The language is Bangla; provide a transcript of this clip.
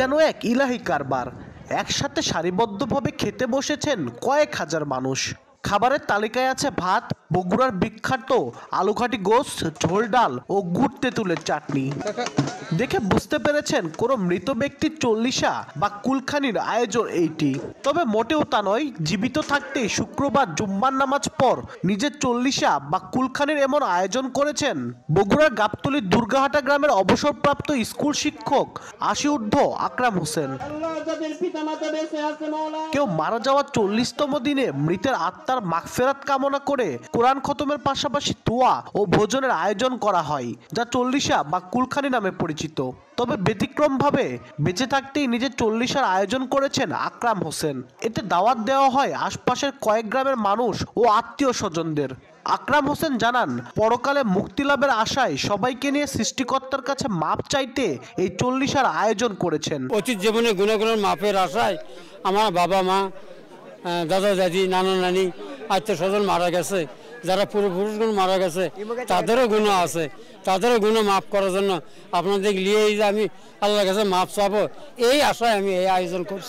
যেন এক ইলাহি কারবার। একসাথে সারিবদ্ধভাবে খেতে বসেছেন কয়েক হাজার মানুষ। খাবারের তালিকায় আছে ভাত, বগুড়ার বিখ্যাত আলুঘাটি গোশত, ঝোল ডাল ও গুড় তেঁতুলের চাটনি। দেখে বুঝতে পেরেছেন কোনো মৃত ব্যক্তির চল্লিশা বা কুলখানির আয়োজন এইটি। তবে মোটেও তা নয়, জীবিত থাকতেই শুক্রবার জুম্মার নামাজ পর নিজের চল্লিশা বা কুলখানির এমন আয়োজন করেছেন বগুড়ার গাবতলীর দুর্গাহাটা গ্রামের অবসরপ্রাপ্ত স্কুল শিক্ষক আশিউর্ধ্ব আকরাম হোসেন। কেউ মারা যাওয়ার 40তম দিনে মৃতের আত্মার মাগফিরাত কামনা করে কোরআন খতমের পাশাপাশি দোয়া ও ভোজনের আয়োজন করা হয়, যা চল্লিশা বা কুলখানি নামে পরিচিত। তবে ব্যতিক্রমভাবে বেঁচে থাকতেই নিজের চল্লিশার আয়োজন করেছেন আকরাম হোসেন। এতে দাওয়াত দেওয়া হয় আশপাশের কয়েক গ্রামের মানুষ ও আত্মীয় স্বজনদের। আকরাম হোসেন জানান, পরকালে মুক্তি লাভের আশায় সবাইকে নিয়ে সৃষ্টিকর্তার কাছে মাপ চাইতে এই চল্লিশার আয়োজন করেছেন। অতীত জীবনে গুণাগুণের মাপের আশায় আমার বাবা মা, দাদা দাদি, নানা নানি, আত্মীয় স্বজন মারা গেছে, যারা পূর্বপুরুষগণ মারা গেছে তাদেরও গুণ আছে, তাদেরও গুণ মাফ করার জন্য আপনাদের নিয়ে যে আমি আল্লাহর কাছে মাপ চাবো, এই আশায় আমি এই আয়োজন করছি।